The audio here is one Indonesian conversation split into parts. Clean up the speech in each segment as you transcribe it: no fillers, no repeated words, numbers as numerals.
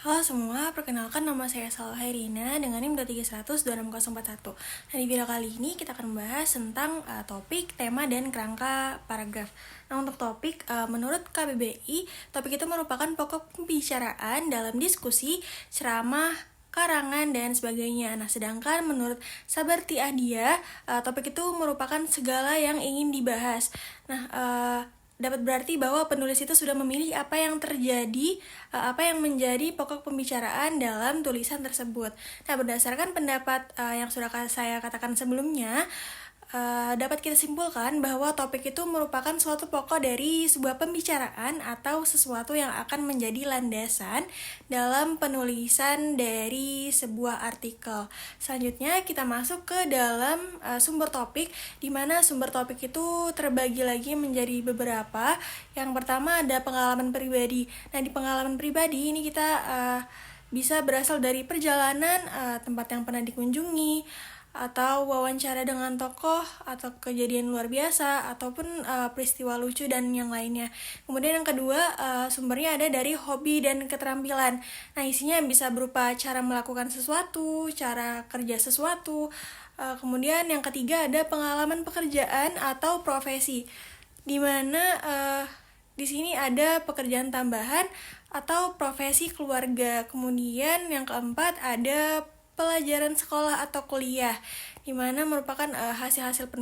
Halo semua, perkenalkan nama saya Salwa Hairina dengan NIM 300-26041. Nah, di video kali ini kita akan membahas tentang topik, tema, dan kerangka paragraf. Nah, untuk topik, menurut KBBI, topik itu merupakan pokok pembicaraan dalam diskusi, ceramah, karangan, dan sebagainya. Nah, sedangkan menurut Sabarti Ahdia, topik itu merupakan segala yang ingin dibahas. Nah, dapat berarti bahwa penulis itu sudah memilih apa yang terjadi, apa yang menjadi pokok pembicaraan dalam tulisan tersebut. Nah, berdasarkan pendapat yang sudah saya katakan sebelumnya, dapat kita simpulkan bahwa topik itu merupakan suatu pokok dari sebuah pembicaraan atau sesuatu yang akan menjadi landasan dalam penulisan dari sebuah artikel. Selanjutnya kita masuk ke dalam sumber topik, di mana sumber topik itu terbagi lagi menjadi beberapa. Yang pertama ada pengalaman pribadi. Nah, di pengalaman pribadi ini kita bisa berasal dari perjalanan, tempat yang pernah dikunjungi, atau wawancara dengan tokoh, atau kejadian luar biasa, ataupun peristiwa lucu dan yang lainnya. Kemudian yang kedua, sumbernya ada dari hobi dan keterampilan. Nah, isinya bisa berupa cara melakukan sesuatu, cara kerja sesuatu. Kemudian yang ketiga ada pengalaman pekerjaan atau profesi, di mana di sini ada pekerjaan tambahan atau profesi keluarga. Kemudian yang keempat ada pelajaran sekolah atau kuliah, di mana merupakan hasil-hasil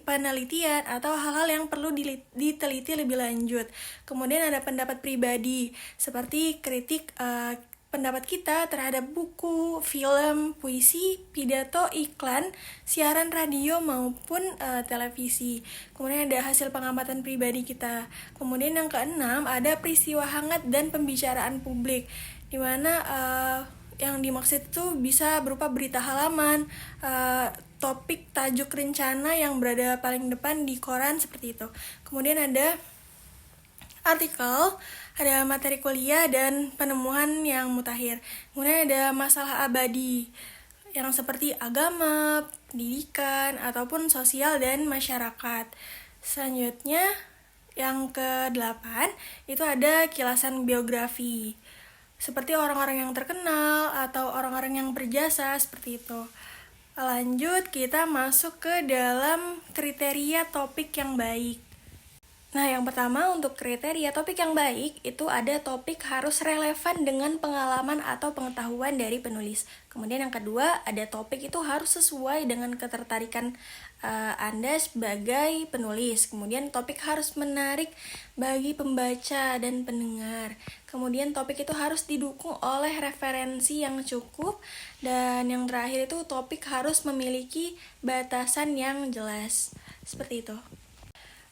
penelitian atau hal-hal yang perlu diteliti lebih lanjut. Kemudian ada pendapat pribadi, seperti kritik pendapat kita terhadap buku, film, puisi, pidato, iklan, siaran radio maupun televisi. Kemudian ada hasil pengamatan pribadi kita. Kemudian yang keenam ada peristiwa hangat dan pembicaraan publik, di mana yang dimaksud itu bisa berupa berita halaman, topik, tajuk, rencana yang berada paling depan di koran seperti itu. Kemudian ada artikel, ada materi kuliah dan penemuan yang mutakhir. Kemudian ada masalah abadi yang seperti agama, pendidikan, ataupun sosial dan masyarakat. Selanjutnya yang ke-8 itu ada kilasan biografi, seperti orang-orang yang terkenal atau orang-orang yang berjasa seperti itu. Lanjut, kita masuk ke dalam kriteria topik yang baik. Nah, yang pertama untuk kriteria topik yang baik itu ada topik harus relevan dengan pengalaman atau pengetahuan dari penulis. Kemudian yang kedua ada topik itu harus sesuai dengan ketertarikan Anda sebagai penulis. Kemudian topik harus menarik bagi pembaca dan pendengar. Kemudian topik itu harus didukung oleh referensi yang cukup. Dan yang terakhir itu topik harus memiliki batasan yang jelas. Seperti itu.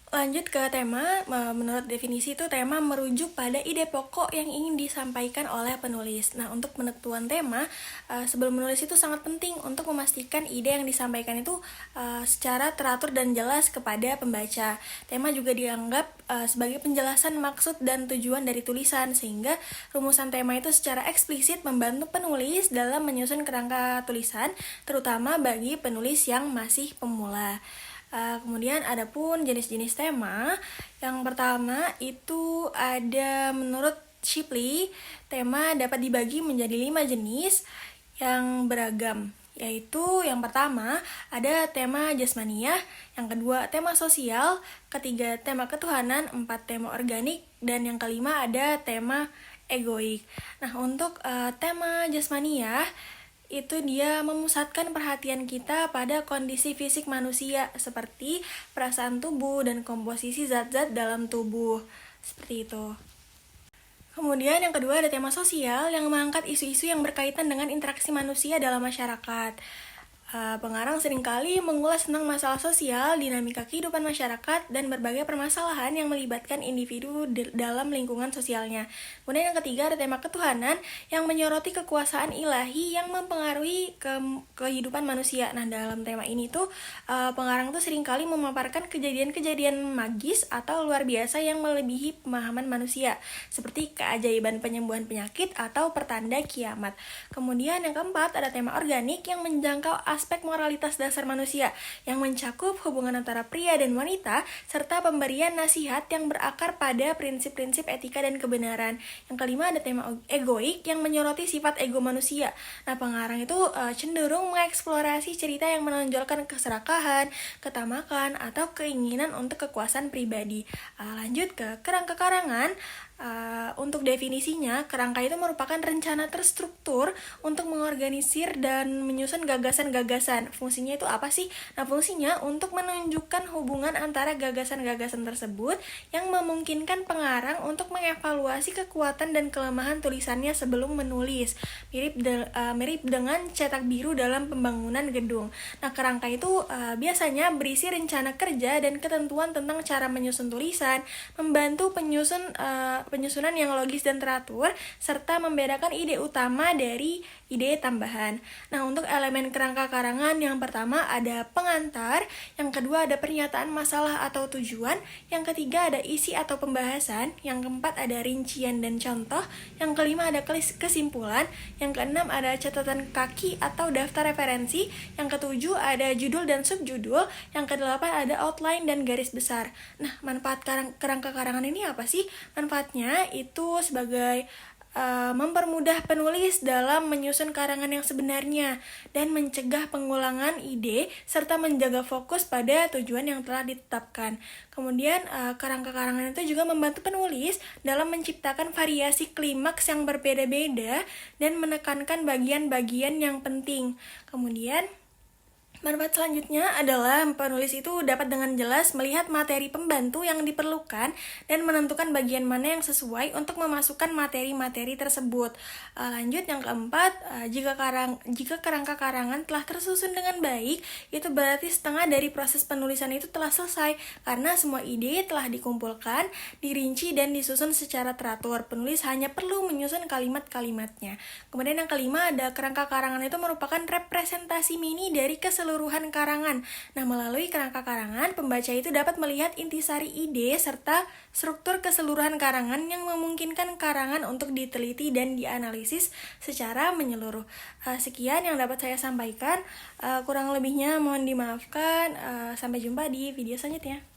Lanjut ke tema, menurut definisi itu tema merujuk pada ide pokok yang ingin disampaikan oleh penulis. Nah, untuk penentuan tema, sebelum menulis itu sangat penting untuk memastikan ide yang disampaikan itu secara teratur dan jelas kepada pembaca. Tema juga dianggap sebagai penjelasan maksud dan tujuan dari tulisan, sehingga rumusan tema itu secara eksplisit membantu penulis dalam menyusun kerangka tulisan, terutama bagi penulis yang masih pemula. Kemudian ada pun jenis-jenis tema. Yang pertama itu ada menurut Shipley, tema dapat dibagi menjadi 5 jenis yang beragam, yaitu yang pertama ada tema jasmaniah, yang kedua tema sosial, ketiga tema ketuhanan, 4 tema organik, dan yang kelima ada tema egoik. Nah, untuk tema jasmaniah itu dia memusatkan perhatian kita pada kondisi fisik manusia seperti perasaan tubuh dan komposisi zat-zat dalam tubuh. Seperti itu. Kemudian yang kedua ada tema sosial yang mengangkat isu-isu yang berkaitan dengan interaksi manusia dalam masyarakat. Pengarang seringkali mengulas tentang masalah sosial, dinamika kehidupan masyarakat, dan berbagai permasalahan yang melibatkan individu dalam lingkungan sosialnya. Kemudian yang ketiga ada tema ketuhanan yang menyoroti kekuasaan ilahi yang mempengaruhi kehidupan manusia. Nah, dalam tema ini tuh pengarang tuh seringkali memaparkan kejadian-kejadian magis atau luar biasa yang melebihi pemahaman manusia, seperti keajaiban penyembuhan penyakit atau pertanda kiamat. Kemudian yang keempat ada tema organik yang menjangkau aspek moralitas dasar manusia yang mencakup hubungan antara pria dan wanita serta pemberian nasihat yang berakar pada prinsip-prinsip etika dan kebenaran. Yang kelima ada tema egoik yang menyoroti sifat ego manusia. Nah, pengarang itu cenderung mengeksplorasi cerita yang menonjolkan keserakahan, ketamakan, atau keinginan untuk kekuasaan pribadi. Lanjut ke kerangka karangan. Untuk definisinya, kerangka itu merupakan rencana terstruktur untuk mengorganisir dan menyusun gagasan-gagasan. Fungsinya itu apa sih? Nah, fungsinya untuk menunjukkan hubungan antara gagasan-gagasan tersebut yang memungkinkan pengarang untuk mengevaluasi kekuatan dan kelemahan tulisannya sebelum menulis. Mirip dengan cetak biru dalam pembangunan gedung. Nah, kerangka itu biasanya berisi rencana kerja dan ketentuan tentang cara menyusun tulisan, membantu penyusunan yang logis dan teratur, serta membedakan ide utama dari ide tambahan. Nah, untuk elemen kerangka karangan, yang pertama ada pengantar, yang kedua ada pernyataan masalah atau tujuan, yang ketiga ada isi atau pembahasan, yang keempat ada rincian dan contoh, yang kelima ada kesimpulan, yang keenam ada catatan kaki atau daftar referensi, yang ketujuh ada judul dan subjudul, yang kedelapan ada outline dan garis besar. Nah, manfaat kerangka karangan ini apa sih? Manfaatnya itu sebagai mempermudah penulis dalam menyusun karangan yang sebenarnya dan mencegah pengulangan ide serta menjaga fokus pada tujuan yang telah ditetapkan. Kemudian kerangka karangan itu juga membantu penulis dalam menciptakan variasi klimaks yang berbeda-beda dan menekankan bagian-bagian yang penting. Kemudian manfaat selanjutnya adalah penulis itu dapat dengan jelas melihat materi pembantu yang diperlukan dan menentukan bagian mana yang sesuai untuk memasukkan materi-materi tersebut. Lanjut yang keempat, jika kerangka karangan telah tersusun dengan baik, itu berarti setengah dari proses penulisan itu telah selesai karena semua ide telah dikumpulkan, dirinci dan disusun secara teratur. Penulis hanya perlu menyusun kalimat-kalimatnya. Kemudian yang kelima ada kerangka karangan itu merupakan representasi mini dari keseluruhan karangan. Nah, melalui kerangka karangan, pembaca itu dapat melihat intisari ide serta struktur keseluruhan karangan yang memungkinkan karangan untuk diteliti dan dianalisis secara menyeluruh. Sekian yang dapat saya sampaikan. Kurang lebihnya mohon dimaafkan. Sampai jumpa di video selanjutnya.